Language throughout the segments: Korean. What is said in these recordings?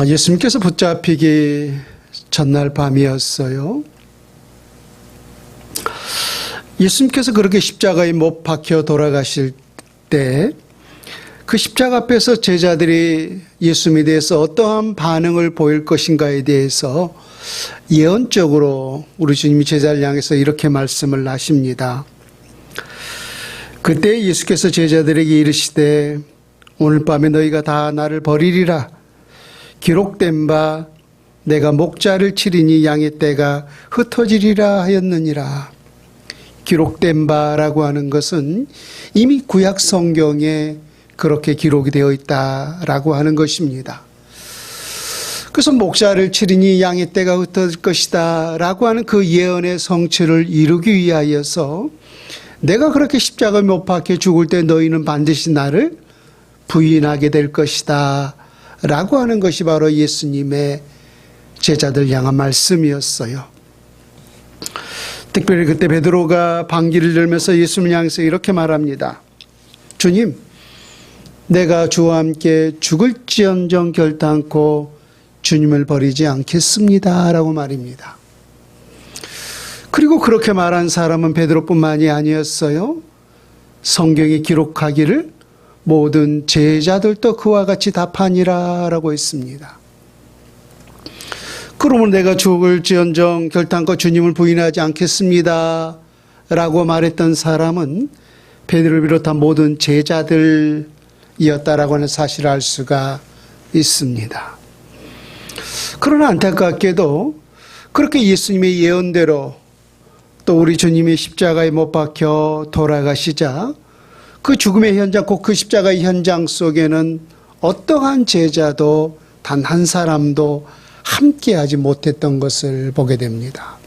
예수님께서 붙잡히기 전날 밤이었어요. 예수님께서 그렇게 십자가에 못 박혀 돌아가실 때 그 십자가 앞에서 제자들이 예수님에 대해서 어떠한 반응을 보일 것인가에 대해서 예언적으로 우리 주님이 제자를 향해서 이렇게 말씀을 하십니다. 그때 예수께서 제자들에게 이르시되 오늘 밤에 너희가 다 나를 버리리라. 기록된 바 내가 목자를 치리니 양의 떼가 흩어지리라 하였느니라. 기록된 바라고 하는 것은 이미 구약 성경에 그렇게 기록이 되어 있다라고 하는 것입니다. 그래서 목자를 치리니 양의 떼가 흩어질 것이다 라고 하는 그 예언의 성취를 이루기 위하여서 내가 그렇게 십자가에 못 박혀 죽을 때 너희는 반드시 나를 부인하게 될 것이다 라고 하는 것이 바로 예수님의 제자들 향한 말씀이었어요. 특별히 그때 베드로가 방귀를 들면서 예수님을 향해서 이렇게 말합니다. 주님, 내가 주와 함께 죽을지언정 결단코 주님을 버리지 않겠습니다 라고 말입니다. 그리고 그렇게 말한 사람은 베드로뿐만이 아니었어요. 성경이 기록하기를 모든 제자들도 그와 같이 답하니라 라고 했습니다. 그러면 내가 죽을지언정 결단코 주님을 부인하지 않겠습니다 라고 말했던 사람은 베드로를 비롯한 모든 제자들이었다라고 하는 사실을 알 수가 있습니다. 그러나 안타깝게도 그렇게 예수님의 예언대로 또 우리 주님이 십자가에 못 박혀 돌아가시자 그 죽음의 현장, 곧 그 십자가의 현장 속에는 어떠한 제자도 단 한 사람도 함께하지 못했던 것을 보게 됩니다.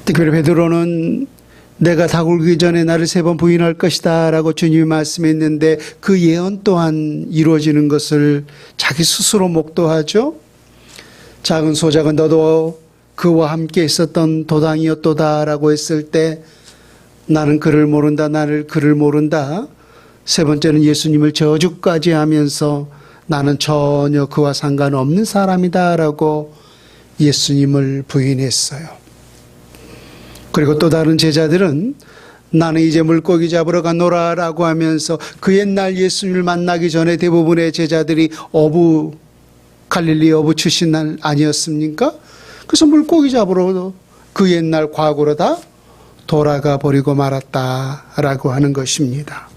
특별히 베드로는 내가 다 굴기 전에 나를 3번 부인할 것이다 라고 주님이 말씀했는데 그 예언 또한 이루어지는 것을 자기 스스로 목도하죠. 작은 소작은 너도 그와 함께 있었던 도당이었도다 라고 했을 때 나는 그를 모른다, 나를 그를 모른다. 3번째는 예수님을 저주까지 하면서 나는 전혀 그와 상관없는 사람이다 라고 예수님을 부인했어요. 그리고 또 다른 제자들은 나는 이제 물고기 잡으러 가노라 라고 하면서 그 옛날 예수님을 만나기 전에 대부분의 제자들이 갈릴리 어부 출신 아니었습니까? 그래서 물고기 잡으러 그 옛날 과거로 다 돌아가 버리고 말았다라고 하는 것입니다.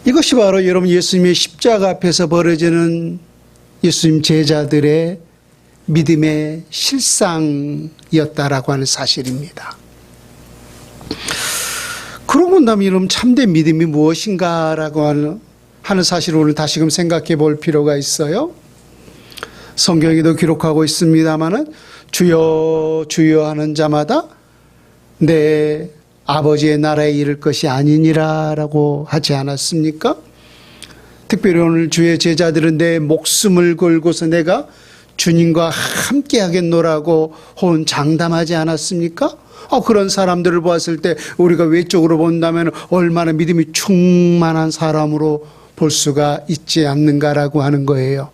이것이 바로 여러분 예수님의 십자가 앞에서 벌어지는 예수님 제자들의 믿음의 실상이었다라고 하는 사실입니다. 그러고 본다면 여러분 참된 믿음이 무엇인가라고 하는 사실을 오늘 다시금 생각해 볼 필요가 있어요. 성경에도 기록하고 있습니다마는 주여 주여 하는 자마다 내 아버지의 나라에 이를 것이 아니니라 라고 하지 않았습니까? 특별히 오늘 주의 제자들은 내 목숨을 걸고서 내가 주님과 함께 하겠노라고 호언 장담하지 않았습니까? 그런 사람들을 보았을 때 우리가 외적으로 본다면 얼마나 믿음이 충만한 사람으로 볼 수가 있지 않는가라고 하는 거예요.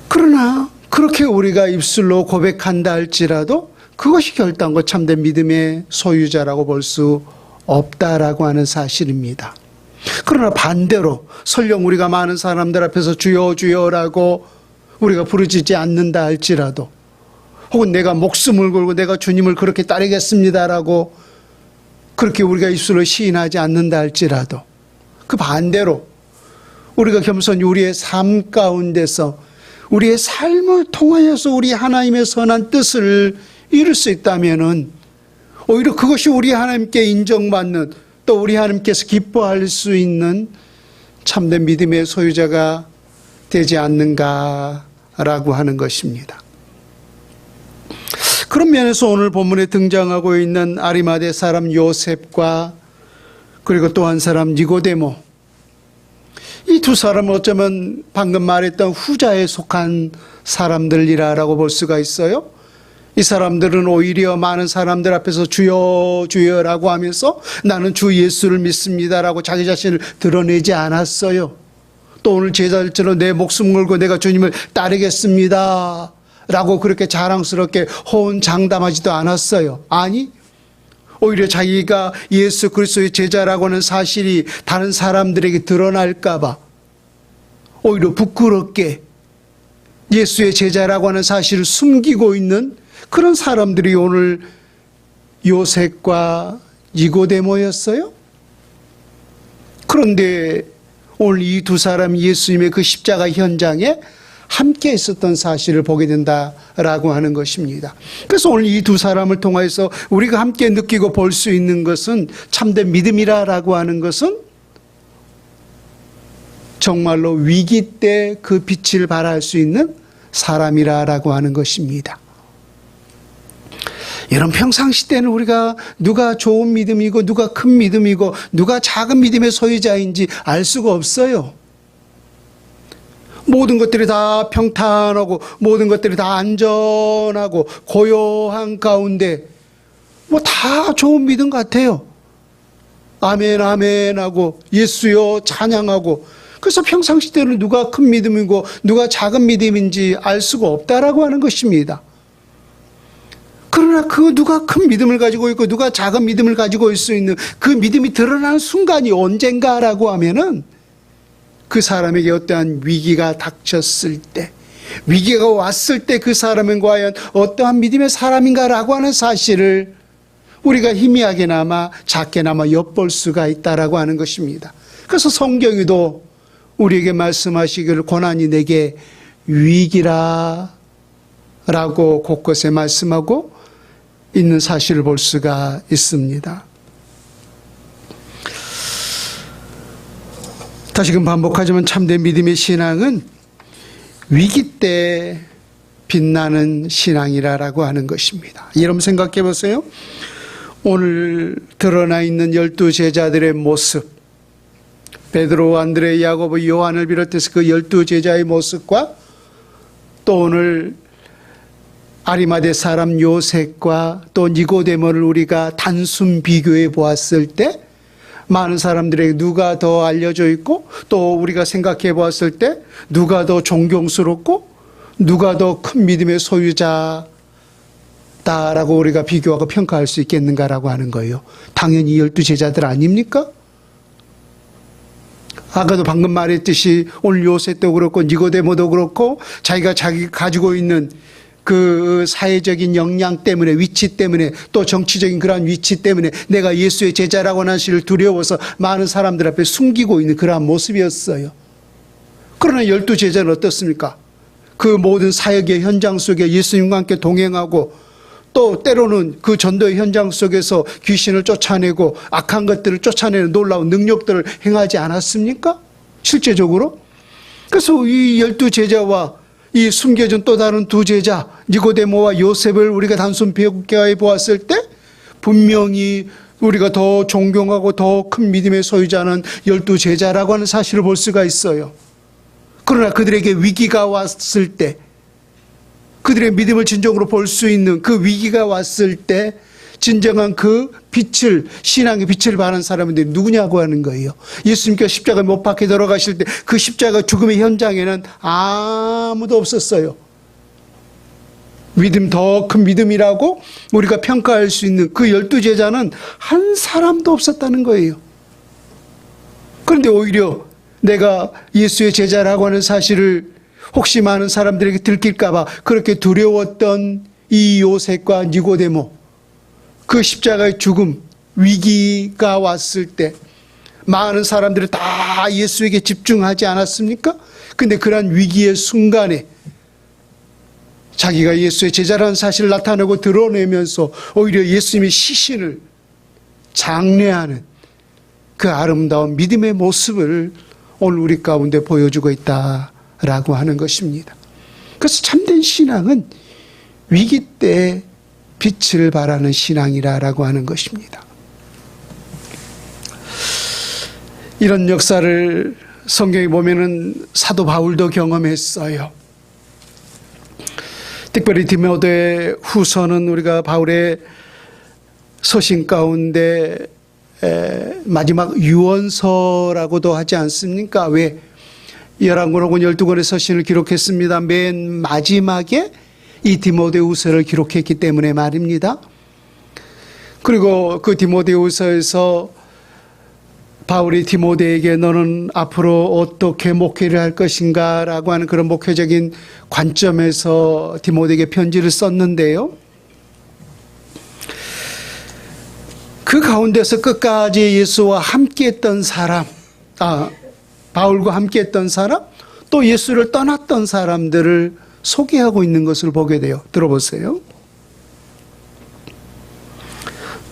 그러나 그렇게 우리가 입술로 고백한다 할지라도 그것이 결단코 참된 믿음의 소유자라고 볼 수 없다라고 하는 사실입니다. 그러나 반대로 설령 우리가 많은 사람들 앞에서 주여 주여라고 우리가 부르짖지 않는다 할지라도 혹은 내가 목숨을 걸고 내가 주님을 그렇게 따르겠습니다라고 그렇게 우리가 입술로 시인하지 않는다 할지라도 그 반대로 우리가 겸손히 우리의 삶 가운데서 우리의 삶을 통하여서 우리 하나님의 선한 뜻을 이룰 수 있다면은 오히려 그것이 우리 하나님께 인정받는 또 우리 하나님께서 기뻐할 수 있는 참된 믿음의 소유자가 되지 않는가라고 하는 것입니다. 그런 면에서 오늘 본문에 등장하고 있는 아리마대 사람 요셉과 그리고 또 한 사람 니고데모, 이 두 사람은 어쩌면 방금 말했던 후자에 속한 사람들이라고 볼 수가 있어요. 이 사람들은 오히려 많은 사람들 앞에서 주여 주여라고 하면서 나는 주 예수를 믿습니다라고 자기 자신을 드러내지 않았어요. 또 오늘 제자들처럼 내 목숨 걸고 내가 주님을 따르겠습니다 라고 그렇게 자랑스럽게 호언장담하지도 않았어요. 아니, 오히려 자기가 예수 그리스도의 제자라고 하는 사실이 다른 사람들에게 드러날까 봐 오히려 부끄럽게 예수의 제자라고 하는 사실을 숨기고 있는 그런 사람들이 오늘 요셉과 니고데모였어요. 그런데 오늘 이 두 사람이 예수님의 그 십자가 현장에 함께 있었던 사실을 보게 된다라고 하는 것입니다. 그래서 오늘 이 두 사람을 통해서 우리가 함께 느끼고 볼 수 있는 것은 참된 믿음이라고 하는 것은 정말로 위기 때 그 빛을 발할 수 있는 사람이라고 하는 것입니다. 여러분, 평상시 때는 우리가 누가 좋은 믿음이고 누가 큰 믿음이고 누가 작은 믿음의 소유자인지 알 수가 없어요. 모든 것들이 다 평탄하고 모든 것들이 다 안전하고 고요한 가운데 뭐 다 좋은 믿음 같아요. 아멘 아멘 하고 예수여 찬양하고, 그래서 평상시 때는 누가 큰 믿음이고 누가 작은 믿음인지 알 수가 없다라고 하는 것입니다. 그러나 그 누가 큰 믿음을 가지고 있고 누가 작은 믿음을 가지고 있을 수 있는 그 믿음이 드러나는 순간이 언젠가라고 하면은 그 사람에게 어떠한 위기가 닥쳤을 때, 위기가 왔을 때 그 사람은 과연 어떠한 믿음의 사람인가라고 하는 사실을 우리가 희미하게나마 작게나마 엿볼 수가 있다라고 하는 것입니다. 그래서 성경에도 우리에게 말씀하시기를 고난이 내게 위기라 라고 곳곳에 말씀하고 있는 사실을 볼 수가 있습니다. 다시금 반복하지만 참된 믿음의 신앙은 위기 때 빛나는 신앙이라고 하는 것입니다. 여러분 생각해 보세요. 오늘 드러나 있는 12 제자들의 모습, 베드로, 안드레, 야고보, 요한을 비롯해서 그 12 제자의 모습과 또 오늘 아리마대 사람 요셉과 또 니고데모를 우리가 단순 비교해 보았을 때 많은 사람들에게 누가 더 알려져 있고 또 우리가 생각해 보았을 때 누가 더 존경스럽고 누가 더 큰 믿음의 소유자다라고 우리가 비교하고 평가할 수 있겠는가라고 하는 거예요. 당연히 12 제자들 아닙니까? 아까도 방금 말했듯이 오늘 요셉도 그렇고 니고데모도 그렇고 자기가 가지고 있는 그 사회적인 역량 때문에, 위치 때문에, 또 정치적인 그러한 위치 때문에 내가 예수의 제자라고 하는 사실을 두려워서 많은 사람들 앞에 숨기고 있는 그러한 모습이었어요. 그러나 12 제자는 어떻습니까? 그 모든 사역의 현장 속에 예수님과 함께 동행하고 또 때로는 그 전도의 현장 속에서 귀신을 쫓아내고 악한 것들을 쫓아내는 놀라운 능력들을 행하지 않았습니까? 실제적으로. 그래서 이 12 제자와 이 숨겨진 또 다른 두 제자 니고데모와 요셉을 우리가 단순 비교해 보았을 때 분명히 우리가 더 존경하고 더 큰 믿음의 소유자는 12 제자라고 하는 사실을 볼 수가 있어요. 그러나 그들에게 위기가 왔을 때, 그들의 믿음을 진정으로 볼 수 있는 그 위기가 왔을 때 진정한 그 빛을, 신앙의 빛을 발하는 사람들이 누구냐고 하는 거예요. 예수님께서 십자가에 못 박혀 들어가실 때 그 십자가 죽음의 현장에는 아무도 없었어요. 믿음, 더 큰 믿음이라고 우리가 평가할 수 있는 그 12 제자는 한 사람도 없었다는 거예요. 그런데 오히려 내가 예수의 제자라고 하는 사실을 혹시 많은 사람들에게 들킬까 봐 그렇게 두려웠던 이 요셉과 니고데모, 그 십자가의 죽음, 위기가 왔을 때 많은 사람들이 다 예수에게 집중하지 않았습니까? 근데 그러한 위기의 순간에 자기가 예수의 제자라는 사실을 나타내고 드러내면서 오히려 예수님의 시신을 장례하는 그 아름다운 믿음의 모습을 오늘 우리 가운데 보여주고 있다라고 하는 것입니다. 그래서 참된 신앙은 위기 때 빛을 발하는 신앙이라고 하는 것입니다. 이런 역사를 성경에 보면은 사도 바울도 경험했어요. 특별히 디모데 후서는 우리가 바울의 서신 가운데 마지막 유언서라고도 하지 않습니까? 왜? 11권 혹은 12권의 서신을 기록했습니다. 맨 마지막에 이 디모데후서를 기록했기 때문에 말입니다. 그리고 그 디모데후서에서 바울이 디모데에게 너는 앞으로 어떻게 목회를 할 것인가 라고 하는 그런 목회적인 관점에서 디모데에게 편지를 썼는데요. 그 가운데서 끝까지 예수와 함께 했던 사람, 바울과 함께 했던 사람, 또 예수를 떠났던 사람들을 소개하고 있는 것을 보게 돼요. 들어보세요.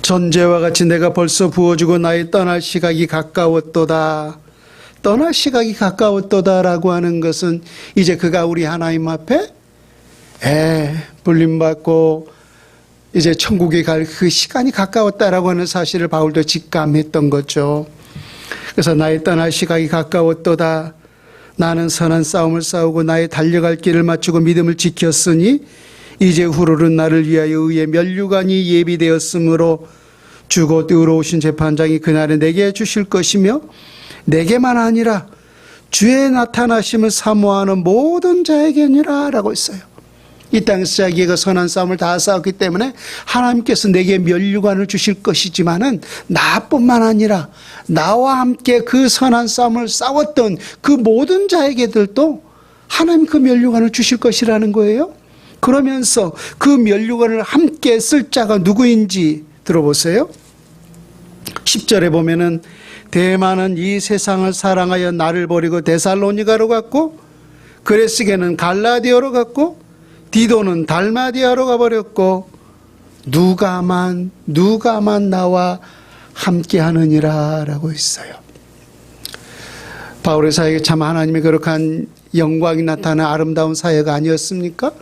전제와 같이 내가 벌써 부어주고 나의 떠날 시각이 가까웠도다. 떠날 시각이 가까웠도다라고 하는 것은 이제 그가 우리 하나님 앞에 불림받고 이제 천국에 갈 그 시간이 가까웠다라고 하는 사실을 바울도 직감했던 거죠. 그래서 나의 떠날 시각이 가까웠도다. 나는 선한 싸움을 싸우고 나의 달려갈 길을 마치고 믿음을 지켰으니 이제 후로는 나를 위하여 의의 면류관이 예비되었으므로 주곧 의로우신 재판장이 그날에 내게 주실 것이며 내게만 아니라 주의 나타나심을 사모하는 모든 자에게니라 라고 했어요. 이 땅에서 자기가 선한 싸움을 다 싸웠기 때문에 하나님께서 내게 면류관을 주실 것이지만은 나뿐만 아니라 나와 함께 그 선한 싸움을 싸웠던 그 모든 자에게들도 하나님 그 면류관을 주실 것이라는 거예요. 그러면서 그 면류관을 함께 쓸 자가 누구인지 들어보세요. 10절에 보면은 대만은 이 세상을 사랑하여 나를 버리고 데살로니가로 갔고 그레스게는 갈라디아로 갔고 디도는 달마디아로 가버렸고 누가만 나와 함께 하느니라 라고 했어요. 바울의 사역에 참 하나님의 거룩한 영광이 나타나는 아름다운 사역 아니었습니까?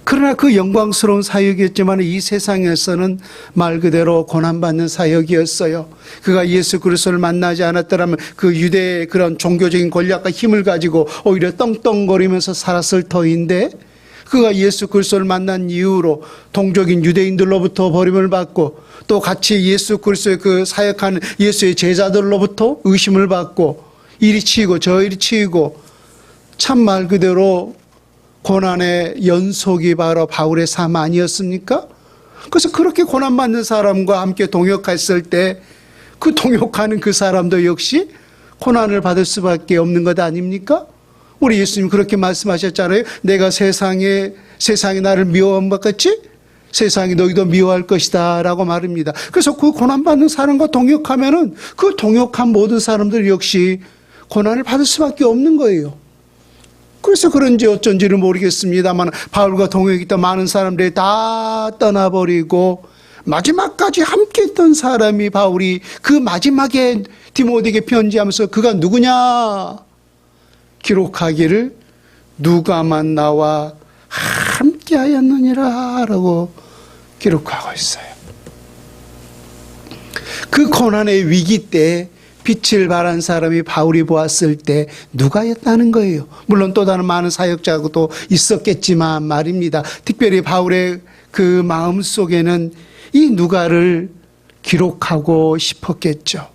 그러나 그 영광스러운 사역이었지만 이 세상에서는 말 그대로 고난받는 사역이었어요. 그가 예수 그리스도를 만나지 않았더라면 그 유대의 그런 종교적인 권력과 힘을 가지고 오히려 떵떵거리면서 살았을 터인데 그가 예수 그리스도를 만난 이후로 동족인 유대인들로부터 버림을 받고 또 같이 예수 그리스도의 그 사역하는 예수의 제자들로부터 의심을 받고 이리 치이고 저리 치이고 참 말 그대로 고난의 연속이 바로 바울의 삶 아니었습니까? 그래서 그렇게 고난받는 사람과 함께 동역했을 때 그 동역하는 그 사람도 역시 고난을 받을 수밖에 없는 것 아닙니까? 우리 예수님 그렇게 말씀하셨잖아요. 내가 세상이 나를 미워한 것 같이 세상이 너희도 미워할 것이다 라고 말합니다. 그래서 그 고난받는 사람과 동역하면은 그 동역한 모든 사람들 역시 고난을 받을 수밖에 없는 거예요. 그래서 그런지 어쩐지는 모르겠습니다만 바울과 동역했던 많은 사람들이 다 떠나버리고 마지막까지 함께했던 사람이 바울이 그 마지막에 디모데에게 편지하면서 그가 누구냐 기록하기를 누가만 나와 함께하였느니라 라고 기록하고 있어요. 그 고난의 위기 때 빛을 발한 사람이 바울이 보았을 때 누가였다는 거예요. 물론 또 다른 많은 사역자도 있었겠지만 말입니다. 특별히 바울의 그 마음 속에는 이 누가를 기록하고 싶었겠죠.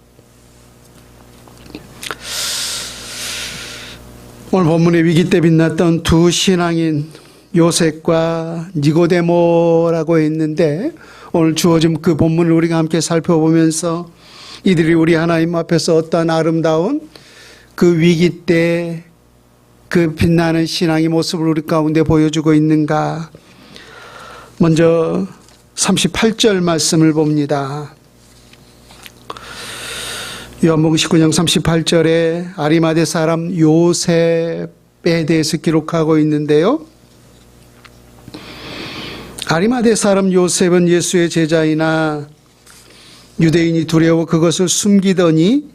오늘 본문의 위기 때 빛났던 두 신앙인 요셉과 니고데모라고 했는데 오늘 주어진 그 본문을 우리가 함께 살펴보면서 이들이 우리 하나님 앞에서 어떤 아름다운 그 위기 때 그 빛나는 신앙의 모습을 우리 가운데 보여주고 있는가. 먼저 38절 말씀을 봅니다. 요한복음 19장 38절에 아리마대 사람 요셉에 대해서 기록하고 있는데요. 아리마대 사람 요셉은 예수의 제자이나 유대인이 두려워 그것을 숨기더니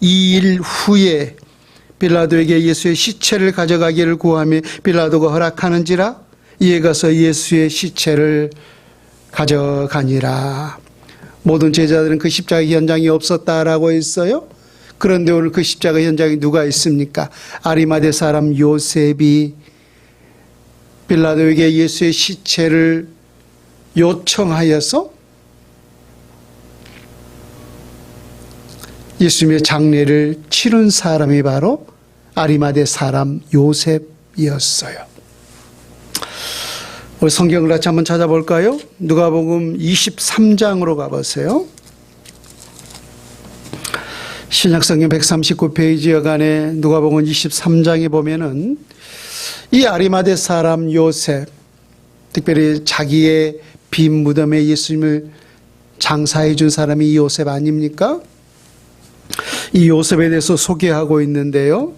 2일 후에 빌라도에게 예수의 시체를 가져가기를 구하며 빌라도가 허락하는지라 이에 가서 예수의 시체를 가져가니라. 모든 제자들은 그 십자가 현장이 없었다라고 했어요. 그런데 오늘 그 십자가 현장에 누가 있습니까? 아리마대 사람 요셉이 빌라도에게 예수의 시체를 요청하여서 예수님의 장례를 치른 사람이 바로 아리마대 사람 요셉이었어요. 우리 성경을 같이 한번 찾아볼까요? 누가복음 23장으로 가보세요. 신약성경 139페이지 여간에 누가복음 23장에 보면은 이 아리마대 사람 요셉, 특별히 자기의 빈 무덤에 예수님을 장사해 준 사람이 이 요셉 아닙니까? 이 요셉에 대해서 소개하고 있는데요.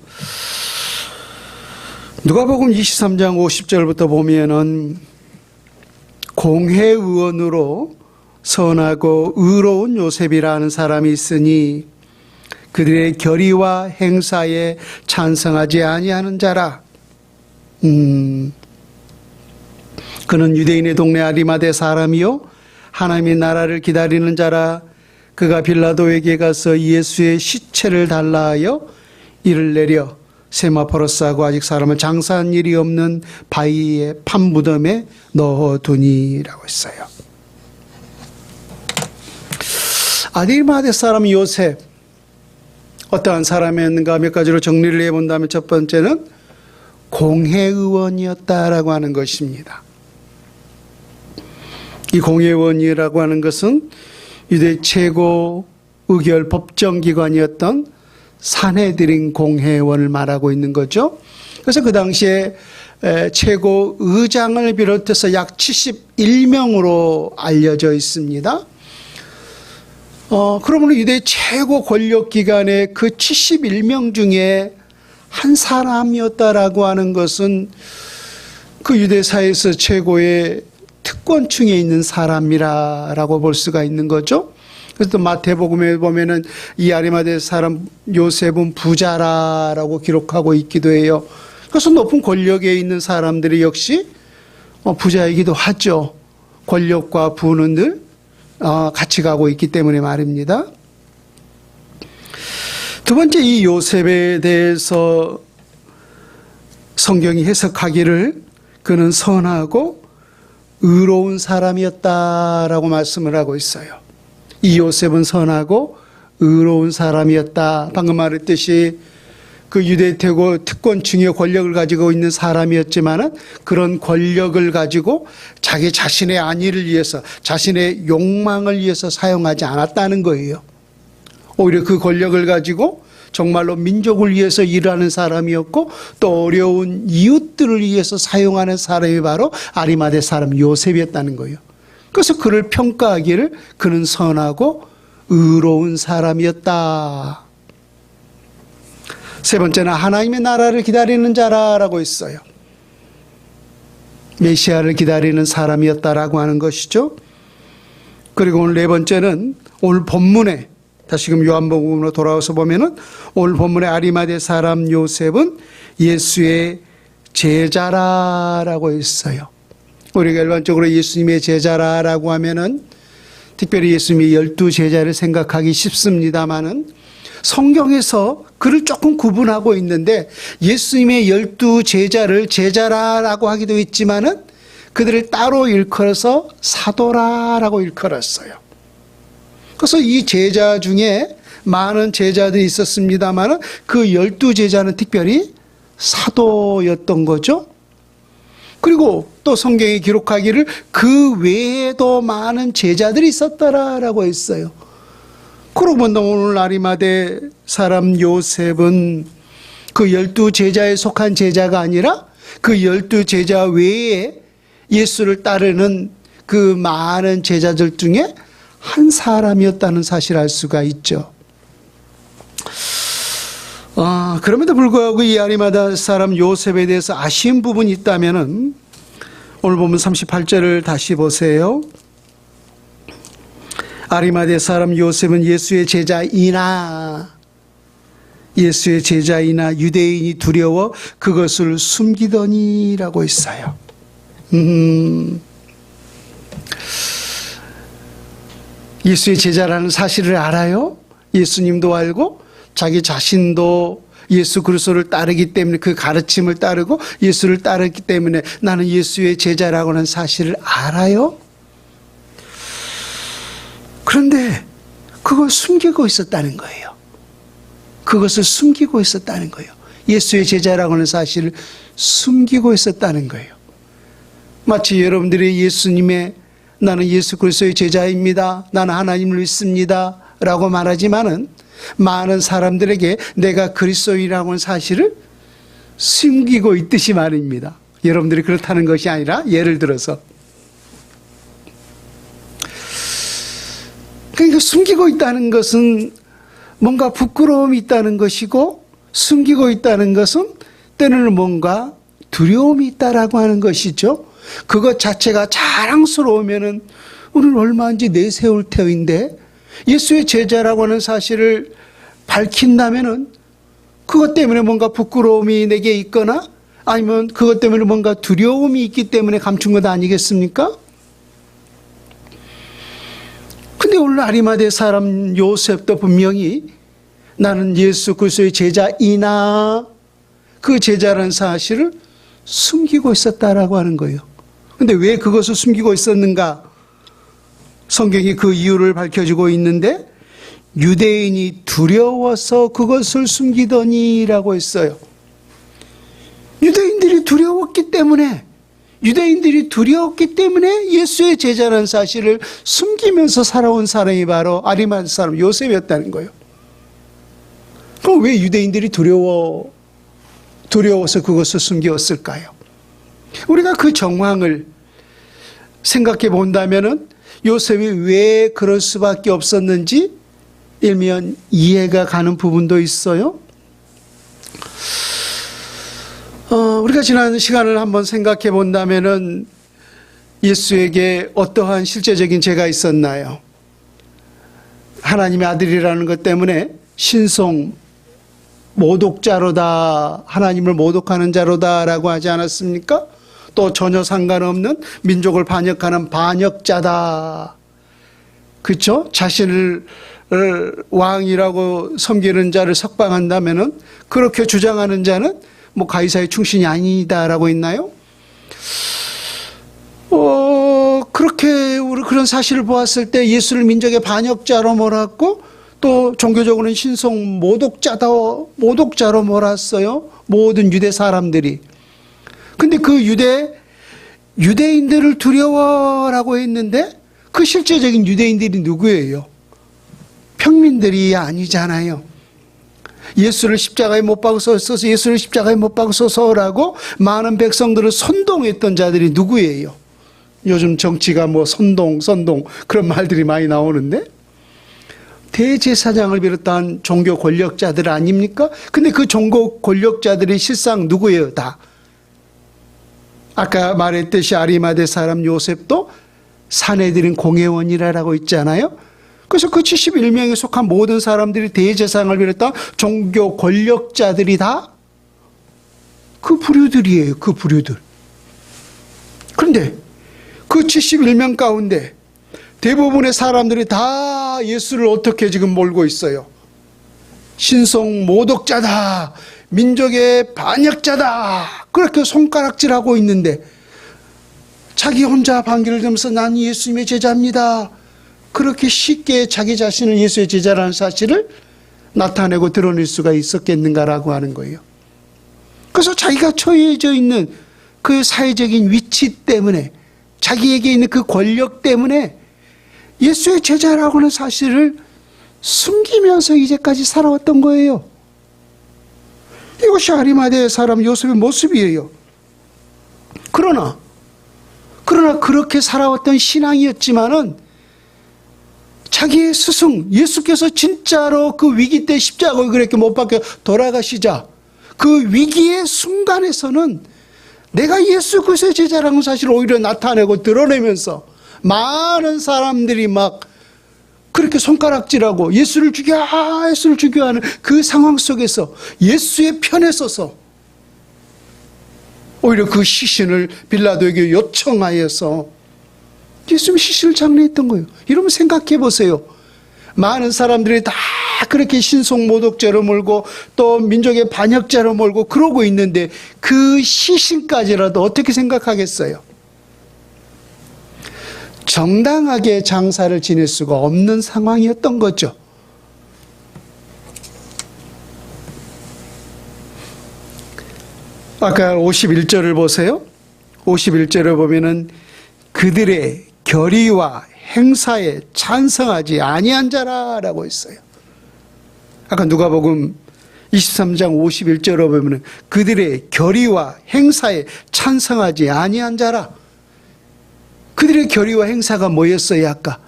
누가복음 23장 50절부터 보면은 공회의원으로 선하고 의로운 요셉이라는 사람이 있으니 그들의 결의와 행사에 찬성하지 아니하는 자라. 그는 유대인의 동네 아리마대 사람이요 하나님의 나라를 기다리는 자라. 그가 빌라도에게 가서 예수의 시체를 달라 하여 이를 내려 세마포로 싸고 아직 사람을 장사한 일이 없는 바위의 판무덤에 넣어두니라고 했어요. 아리마대 사람 요셉, 어떠한 사람이었는가 몇 가지로 정리를 해본다면 첫 번째는 공회의원이었다라고 하는 것입니다. 이 공회의원이라고 하는 것은 유대 최고 의결 법정기관이었던 산헤드린 공회의원을 말하고 있는 거죠. 그래서 그 당시에 최고 의장을 비롯해서 약 71명으로 알려져 있습니다. 그러면 유대 최고 권력기관의 그 71명 중에 한 사람이었다라고 하는 것은 그 유대사에서 최고의 특권층에 있는 사람이라고 볼 수가 있는 거죠. 그래서 또 마태복음에 보면은 이 아리마대 사람 요셉은 부자라라고 기록하고 있기도 해요. 그래서 높은 권력에 있는 사람들이 역시 부자이기도 하죠. 권력과 부는 늘 같이 가고 있기 때문에 말입니다. 두 번째, 이 요셉에 대해서 성경이 해석하기를 그는 선하고 의로운 사람이었다라고 말씀을 하고 있어요. 이 요셉은 선하고 의로운 사람이었다. 방금 말했듯이 그 유대 최고 특권층의 권력을 가지고 있는 사람이었지만은 그런 권력을 가지고 자기 자신의 안위를 위해서, 자신의 욕망을 위해서 사용하지 않았다는 거예요. 오히려 그 권력을 가지고 정말로 민족을 위해서 일하는 사람이었고 또 어려운 이웃들을 위해서 사용하는 사람이 바로 아리마대 사람 요셉이었다는 거예요. 그래서 그를 평가하기를 그는 선하고 의로운 사람이었다. 세 번째는 하나님의 나라를 기다리는 자라고 있어요. 메시아를 기다리는 사람이었다라고 하는 것이죠. 그리고 오늘 네 번째는 오늘 본문에 다시금 요한복음으로 돌아와서 보면은 오늘 본문의 아리마대 사람 요셉은 예수의 제자라고 했어요. 우리가 일반적으로 예수님의 제자라고 하면은 특별히 예수님의 12제자를 생각하기 쉽습니다만은 성경에서 그를 조금 구분하고 있는데 예수님의 12제자를 제자라고 하기도 했지만은 그들을 따로 일컬어서 사도라라고 일컬었어요. 그래서 이 제자 중에 많은 제자들이 있었습니다만 그 12제자는 특별히 사도였던 거죠. 그리고 또 성경이 기록하기를 그 외에도 많은 제자들이 있었더라라고 했어요. 그러고 보면 오늘 아리마대 사람 요셉은 그 12제자에 속한 제자가 아니라 그 12제자 외에 예수를 따르는 그 많은 제자들 중에 한 사람이었다는 사실을 알 수가 있죠. 그럼에도 불구하고 이 아리마대 사람 요셉에 대해서 아쉬운 부분이 있다면은 오늘 보면 38절을 다시 보세요. 아리마대 사람 요셉은 예수의 제자이나 유대인이 두려워 그것을 숨기더니라고 했어요. 예수의 제자라는 사실을 알아요. 예수님도 알고 자기 자신도 예수 그리스도를 따르기 때문에, 그 가르침을 따르고 예수를 따르기 때문에 나는 예수의 제자라고 하는 사실을 알아요? 그런데 그걸 숨기고 있었다는 거예요. 그것을 숨기고 있었다는 거예요. 예수의 제자라고 하는 사실을 숨기고 있었다는 거예요. 마치 여러분들이 예수님의 나는 예수 그리스도의 제자입니다, 나는 하나님을 믿습니다 라고 말하지만은 많은 사람들에게 내가 그리스도인이라고 하는 사실을 숨기고 있듯이 말입니다. 여러분들이 그렇다는 것이 아니라, 예를 들어서 그러니까 숨기고 있다는 것은 뭔가 부끄러움이 있다는 것이고, 숨기고 있다는 것은 때로는 뭔가 두려움이 있다라고 하는 것이죠. 그것 자체가 자랑스러우면은 오늘 얼마인지 내세울 터인데, 예수의 제자라고 하는 사실을 밝힌다면은 그것 때문에 뭔가 부끄러움이 내게 있거나 아니면 그것 때문에 뭔가 두려움이 있기 때문에 감춘 것 아니겠습니까? 근데 오늘 아리마대 사람 요셉도 분명히 나는 예수 그리스도의 제자이나 그 제자라는 사실을 숨기고 있었다라고 하는 거예요. 근데 왜 그것을 숨기고 있었는가? 성경이 그 이유를 밝혀주고 있는데, 유대인이 두려워서 그것을 숨기더니라고 했어요. 유대인들이 두려웠기 때문에 예수의 제자라는 사실을 숨기면서 살아온 사람이 바로 아리마대 사람 요셉이었다는 거예요. 그럼 왜 유대인들이 두려워서 그것을 숨겼을까요? 우리가 그 정황을 생각해 본다면은 요셉이 왜 그럴 수밖에 없었는지 일면 이해가 가는 부분도 있어요. 우리가 지난 시간을 한번 생각해 본다면은 예수에게 어떠한 실제적인 죄가 있었나요? 하나님의 아들이라는 것 때문에 신성 모독자로다, 하나님을 모독하는 자로다라고 하지 않았습니까? 또 전혀 상관없는 민족을 반역하는 반역자다. 그렇죠? 자신을 왕이라고 섬기는 자를 석방한다면은 그렇게 주장하는 자는 뭐 가이사의 충신이 아니다라고 했나요? 그렇게 우리 그런 사실을 보았을 때 예수를 민족의 반역자로 몰았고, 또 종교적으로는 신성 모독자로 몰았어요. 모든 유대 사람들이. 근데 그 유대인들을 두려워라고 했는데 그 실제적인 유대인들이 누구예요? 평민들이 아니잖아요. 예수를 십자가에 못 박으소서, 예수를 십자가에 못 박으소서라고 많은 백성들을 선동했던 자들이 누구예요? 요즘 정치가 뭐 선동 그런 말들이 많이 나오는데, 대제사장을 비롯한 종교 권력자들 아닙니까? 근데 그 종교 권력자들이 실상 누구예요? 다 아까 말했듯이 아리마대 사람 요셉도 사내들인 공회원이라고 있잖아요. 그래서 그 71명에 속한 모든 사람들이 대제사장을 비롯한 종교 권력자들이 다 그 부류들이에요. 그 부류들. 그런데 그 71명 가운데 대부분의 사람들이 다 예수를 어떻게 지금 몰고 있어요? 신성 모독자다, 민족의 반역자다, 그렇게 손가락질하고 있는데 자기 혼자 반기를 들면서 난 예수님의 제자입니다, 그렇게 쉽게 자기 자신을 예수의 제자라는 사실을 나타내고 드러낼 수가 있었겠는가라고 하는 거예요. 그래서 자기가 처해져 있는 그 사회적인 위치 때문에, 자기에게 있는 그 권력 때문에 예수의 제자라고 하는 사실을 숨기면서 이제까지 살아왔던 거예요. 이것이 아리마대 사람 요셉의 모습이에요. 그러나 그렇게 살아왔던 신앙이었지만은 자기의 스승 예수께서 진짜로 그 위기 때 십자가에 그렇게 못 박혀 돌아가시자 그 위기의 순간에서는 내가 예수 그리스도의 제자라는 사실을 오히려 나타내고 드러내면서 많은 사람들이 막 그렇게 손가락질하고 예수를 죽여 하는 그 상황 속에서 예수의 편에 서서 오히려 그 시신을 빌라도에게 요청하여서 예수님의 시신을 장례했던 거예요. 여러분 생각해 보세요. 많은 사람들이 다 그렇게 신속모독죄로 몰고 또 민족의 반역죄로 몰고 그러고 있는데 그 시신까지라도 어떻게 생각하겠어요? 정당하게 장사를 지낼 수가 없는 상황이었던 거죠. 아까 51절을 보세요. 51절을 보면은 그들의 결의와 행사에 찬성하지 아니한 자라라고 했어요. 아까 누가복음 23장 51절을 보면은 그들의 결의와 행사에 찬성하지 아니한 자라. 그들의 결의와 행사가 뭐였어요? 아까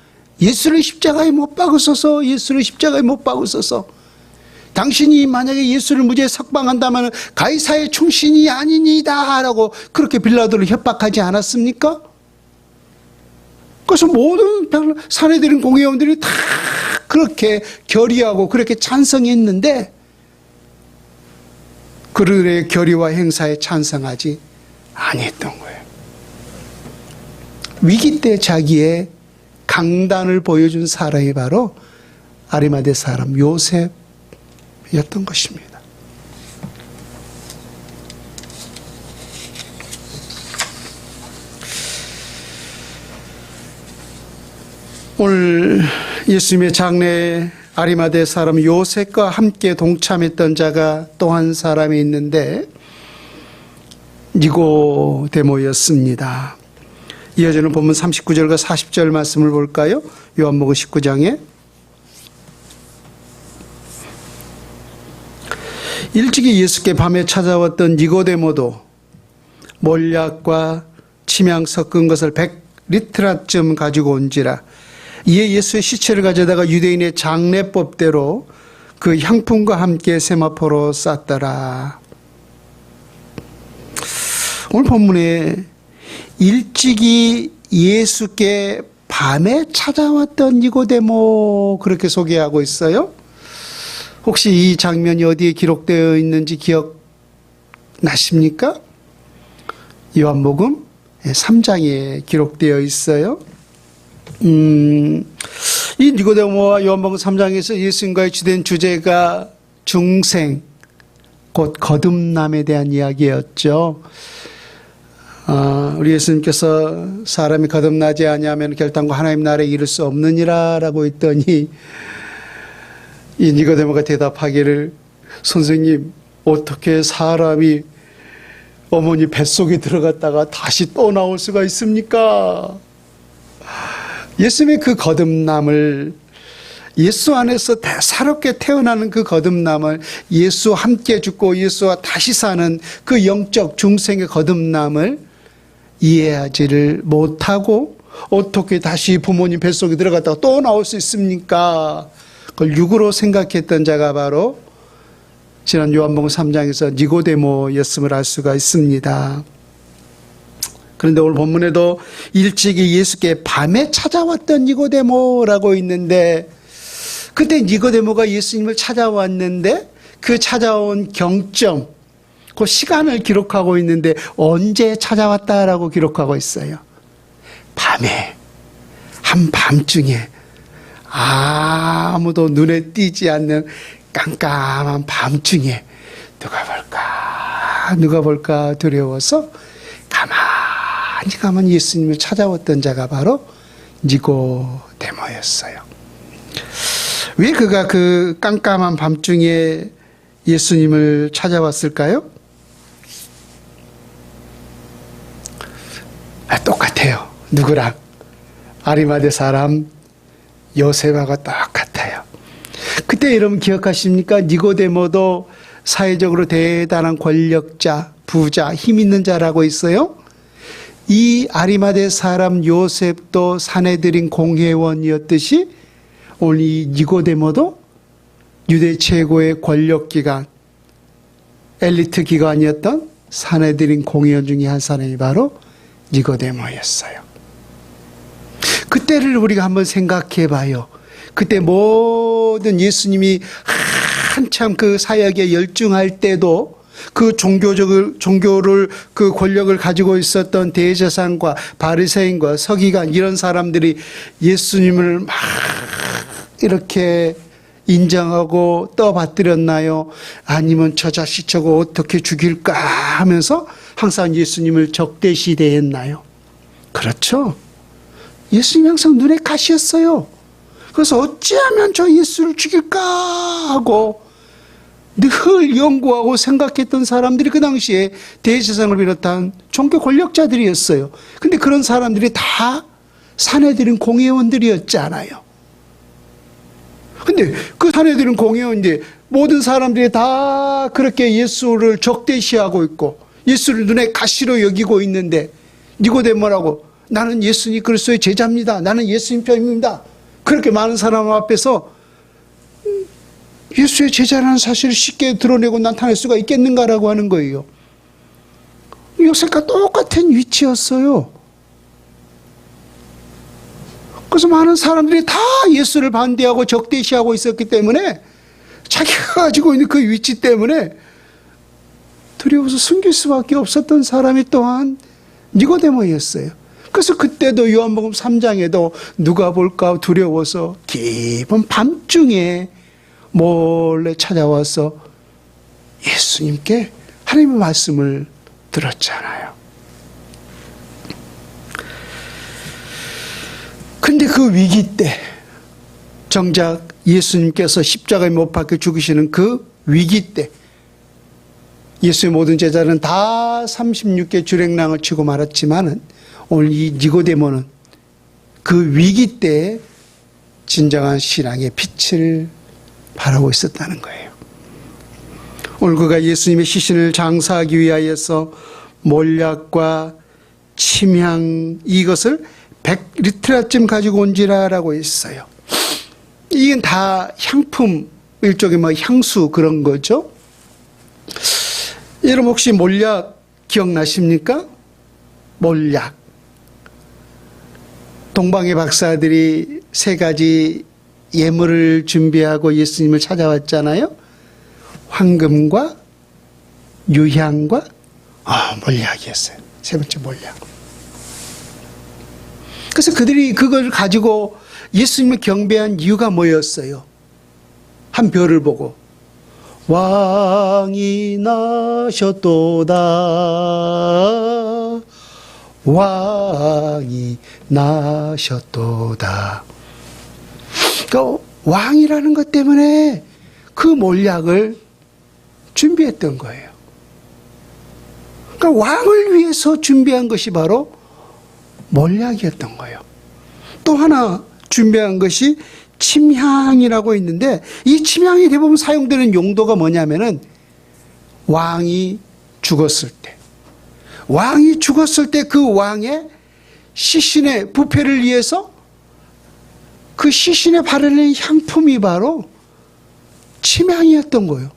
예수를 십자가에 못 박으소서, 예수를 십자가에 못 박으소서. 당신이 만약에 예수를 무죄 석방한다면 가이사의 충신이 아니니다 라고 그렇게 빌라도를 협박하지 않았습니까? 그래서 모든 사내들인 공회원들이 다 그렇게 결의하고 그렇게 찬성했는데 그들의 결의와 행사에 찬성하지 아니했던 거예요. 위기 때 자기의 강단을 보여준 사람이 바로 아리마대 사람 요셉이었던 것입니다. 오늘 예수님의 장래에 아리마대 사람 요셉과 함께 동참했던 자가 또 한 사람이 있는데 니고데모였습니다. 이어지는 본문 39절과 40절 말씀을 볼까요? 요한복음 19장에 일찍이 예수께 밤에 찾아왔던 니고데모도 몰약과 침향 섞은 것을 100리트라쯤 가지고 온지라. 이에 예수의 시체를 가져다가 유대인의 장례법대로 그 향품과 함께 세마포로 쌌더라. 오늘 본문에 일찍이 예수께 밤에 찾아왔던 니고데모 그렇게 소개하고 있어요. 혹시 이 장면이 어디에 기록되어 있는지 기억나십니까? 요한복음 3장에 기록되어 있어요. 이 니고데모와 요한복음 3장에서 예수님과의 주된 주제가 중생, 곧 거듭남에 대한 이야기였죠. 우리 예수님께서 사람이 거듭나지 아니하면 결단과 하나님 나라에 이를 수 없느니라 라고 했더니 이 니고데모가 대답하기를 선생님 어떻게 사람이 어머니 뱃속에 들어갔다가 다시 또 나올 수가 있습니까? 예수님의 그 거듭남을 예수 안에서 새롭게 태어나는 그 거듭남을 예수와 함께 죽고 예수와 다시 사는 그 영적 중생의 거듭남을 이해하지를 못하고 어떻게 다시 부모님 뱃속에 들어갔다가 또 나올 수 있습니까? 그걸 육으로 생각했던 자가 바로 지난 요한복음 3장에서 니고데모였음을 알 수가 있습니다. 그런데 오늘 본문에도 일찍이 예수께 밤에 찾아왔던 니고데모라고 있는데 그때 니고데모가 예수님을 찾아왔는데 그 찾아온 경점, 그 시간을 기록하고 있는데 언제 찾아왔다라고 기록하고 있어요. 밤에, 한밤중에 아무도 눈에 띄지 않는 깜깜한 밤중에 누가 볼까 두려워서 가만히 예수님을 찾아왔던 자가 바로 니고데모였어요. 왜 그가 그 깜깜한 밤중에 예수님을 찾아왔을까요? 똑같아요. 누구랑? 아리마대 사람 요셉하고 똑같아요. 그때 여러분 기억하십니까? 니고데모도 사회적으로 대단한 권력자, 부자, 힘 있는 자라고 있어요. 이 아리마대 사람 요셉도 사내들인 공회원이었듯이 오늘 이 니고데모도 유대 최고의 권력기관, 엘리트 기관이었던 사내들인 공회원 중에 한 사람이 바로 니고데모였어요. 그때를 우리가 한번 생각해 봐요. 그때 모든 예수님이 한참 그 사역에 열중할 때도 그 종교를 그 권력을 가지고 있었던 대제사장과 바리새인과 서기관 이런 사람들이 예수님을 막 이렇게 인정하고 떠받들였나요? 아니면 저 자식 저거 어떻게 죽일까 하면서 항상 예수님을 적대시 대했나요? 그렇죠. 예수님이 항상 눈에 가시였어요. 그래서 어찌하면 저 예수를 죽일까 하고 늘 연구하고 생각했던 사람들이 그 당시에 대제사장을 비롯한 종교 권력자들이었어요. 근데 그런 사람들이 다 사내들인 공회원들이었잖아요. 근데 그 사내들은 공회원인데 모든 사람들이 다 그렇게 예수를 적대시하고 있고 예수를 눈에 가시로 여기고 있는데 니고데모라고 나는 예수님 그리스도의 제자입니다. 나는 예수님 편입니다. 그렇게 많은 사람 앞에서 예수의 제자라는 사실을 쉽게 드러내고 나타낼 수가 있겠는가라고 하는 거예요. 요셉과 똑같은 위치였어요. 그래서 많은 사람들이 다 예수를 반대하고 적대시하고 있었기 때문에 자기가 가지고 있는 그 위치 때문에 두려워서 숨길 수밖에 없었던 사람이 또한 니고데모였어요. 그래서 그때도 요한복음 3장에도 누가 볼까 두려워서 깊은 밤중에 몰래 찾아와서 예수님께 하나님의 말씀을 들었잖아요. 근데 그 위기 때 정작 예수님께서 십자가에 못 박혀 죽으시는 그 위기 때 예수의 모든 제자는 다 36개 주랭랑을 치고 말았지만은 오늘 이 니고데모는 그 위기 때 진정한 신앙의 빛을 바라고 있었다는 거예요. 오늘 그가 예수님의 시신을 장사하기 위하여서 몰약과 침향 이것을 100리트라쯤 가지고 온지라라고 했어요. 이건 다 향품, 일종의 뭐 향수 그런 거죠. 여러분 혹시 몰약 기억나십니까? 몰약. 동방의 박사들이 3가지 예물을 준비하고 예수님을 찾아왔잖아요. 황금과 유향과 몰약이었어요. 3번째 몰약. 그래서 그들이 그걸 가지고 예수님을 경배한 이유가 뭐였어요? 한 별을 보고 왕이 나셨도다. 왕이 나셨도다. 그러니까 왕이라는 것 때문에 그 몰약을 준비했던 거예요. 그러니까 왕을 위해서 준비한 것이 바로 몰약이었던 거예요. 또 하나 준비한 것이 침향이라고 있는데 이 침향이 대부분 사용되는 용도가 뭐냐면은 왕이 죽었을 때 그 왕의 시신의 부패를 위해서 그 시신에 바르는 향품이 바로 침향이었던 거예요.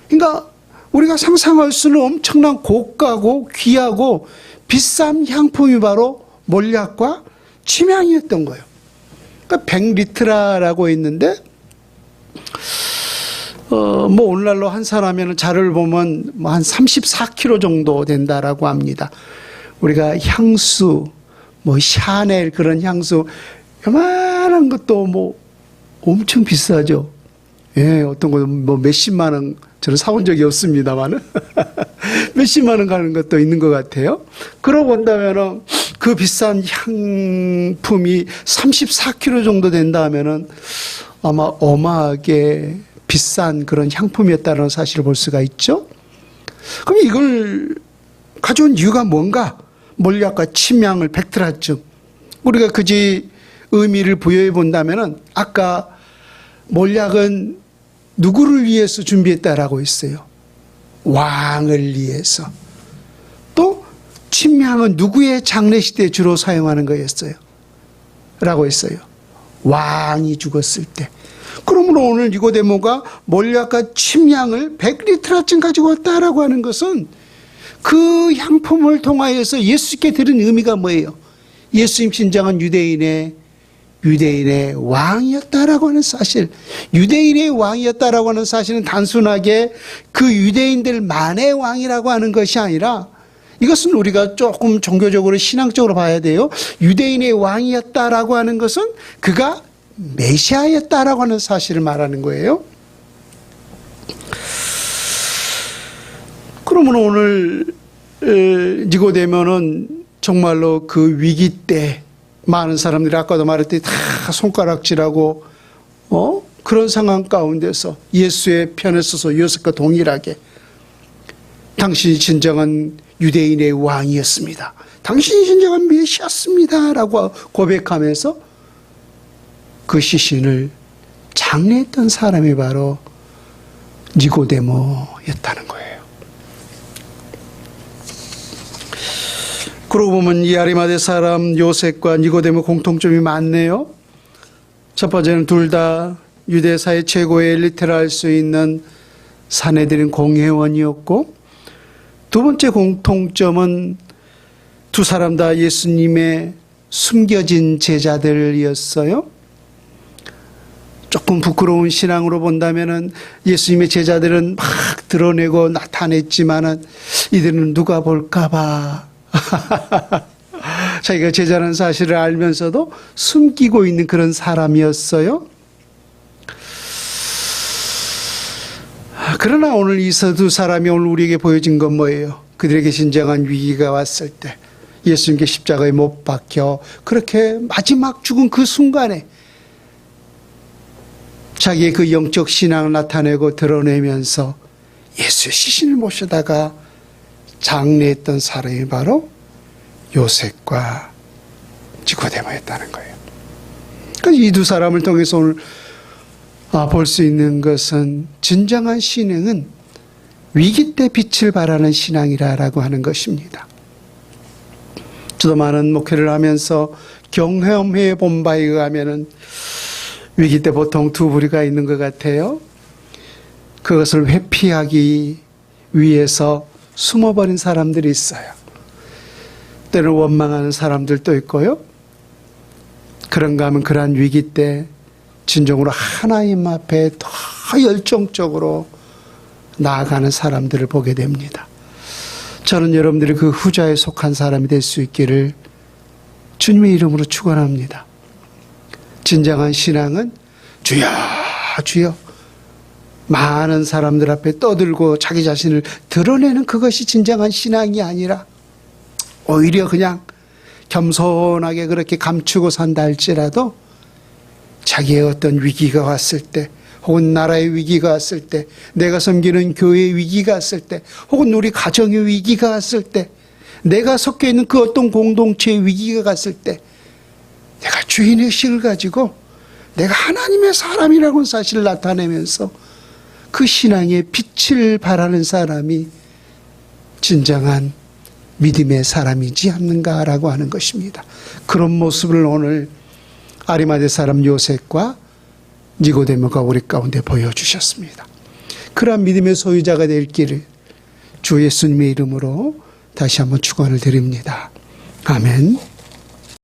그러니까 우리가 상상할 수는 엄청난 고가고 귀하고 비싼 향품이 바로 몰약과 침향이었던 거예요. 그러니까 100리트라라고 있는데 뭐 오늘날로 환산하면 자료를 보면 뭐 한 34kg 정도 된다라고 합니다. 우리가 향수, 뭐 샤넬 그런 향수 요만한 것도 뭐 엄청 비싸죠. 예, 어떤 거 뭐 몇십만 원 저는 사본 적이 없습니다만은 몇십만 원 가는 것도 있는 것 같아요. 그러고 본다면은 그 비싼 향품이 34kg 정도 된다면은 아마 어마하게 비싼 그런 향품이었다는 사실을 볼 수가 있죠. 그럼 이걸 가져온 이유가 뭔가? 몰약과 침향을 100트라쯤 우리가 그지 의미를 부여해 본다면은 아까 몰약은 누구를 위해서 준비했다라고 했어요? 왕을 위해서. 또 침향은 누구의 장례식 때 주로 사용하는 거였어요? 라고 했어요. 왕이 죽었을 때. 그러므로 오늘 니고데모가 몰약과 침향을 100리트라쯤 가지고 왔다라고 하는 것은 그 향품을 통하여서 예수께 들은 의미가 뭐예요? 예수님 진정한 유대인의 왕이었다라고 하는 사실. 유대인의 왕이었다라고 하는 사실은 단순하게 그 유대인들만의 왕이라고 하는 것이 아니라 이것은 우리가 조금 종교적으로 신앙적으로 봐야 돼요. 유대인의 왕이었다라고 하는 것은 그가 메시아였다라고 하는 사실을 말하는 거예요. 그러면 오늘 니고데모는 정말로 그 위기 때 많은 사람들이 아까도 말했듯이 다 손가락질하고 그런 상황 가운데서 예수의 편에 서서 요셉과 동일하게 당신이 진정한 유대인의 왕이었습니다, 당신이 진정한 메시아였습니다 라고 고백하면서 그 시신을 장례했던 사람이 바로 니고데모였다는 거예요. 그러고 보면 이 아리마대 사람 요셉과 니고데모 공통점이 많네요. 첫 번째는 둘 다 유대사의 최고의 엘리트라 할 수 있는 사내들인 공회원이었고, 두 번째 공통점은 두 사람 다 예수님의 숨겨진 제자들이었어요. 조금 부끄러운 신앙으로 본다면은 예수님의 제자들은 막 드러내고 나타냈지만은 이들은 누가 볼까봐 자기가 제자라는 사실을 알면서도 숨기고 있는 그런 사람이었어요. 그러나 오늘 이 두 사람이 오늘 우리에게 보여진 건 뭐예요? 그들에게 진정한 위기가 왔을 때 예수님께 십자가에 못 박혀 그렇게 마지막 죽은 그 순간에 자기의 그 영적 신앙을 나타내고 드러내면서 예수의 시신을 모셔다가 장례했던 사람이 바로 요셉과 니고데모였다는 거예요. 그래서 이 두 사람을 통해서 오늘 볼 수 있는 것은 진정한 신앙은 위기 때 빛을 발하는 신앙이라고 하는 것입니다. 저도 많은 목회를 하면서 경험해 본 바에 의하면은 위기 때 보통 두 부류가 있는 것 같아요. 그것을 회피하기 위해서 숨어버린 사람들이 있어요. 때는 원망하는 사람들도 있고요. 그런가 하면 그러한 위기 때 진정으로 하나님 앞에 더 열정적으로 나아가는 사람들을 보게 됩니다. 저는 여러분들이 그 후자에 속한 사람이 될 수 있기를 주님의 이름으로 축원합니다. 진정한 신앙은 주여 주여 많은 사람들 앞에 떠들고 자기 자신을 드러내는 그것이 진정한 신앙이 아니라 오히려 그냥 겸손하게 그렇게 감추고 산다 할지라도 자기의 어떤 위기가 왔을 때, 혹은 나라의 위기가 왔을 때, 내가 섬기는 교회의 위기가 왔을 때, 혹은 우리 가정의 위기가 왔을 때, 내가 섞여 있는 그 어떤 공동체의 위기가 갔을 때 내가 주인의식을 가지고 내가 하나님의 사람이라는 사실을 나타내면서 그 신앙의 빛을 발하는 사람이 진정한 믿음의 사람이지 않는가라고 하는 것입니다. 그런 모습을 오늘 아리마대 사람 요셉과 니고데모가 우리 가운데 보여주셨습니다. 그러한 믿음의 소유자가 될 길을 주 예수님의 이름으로 다시 한번 축원을 드립니다. 아멘.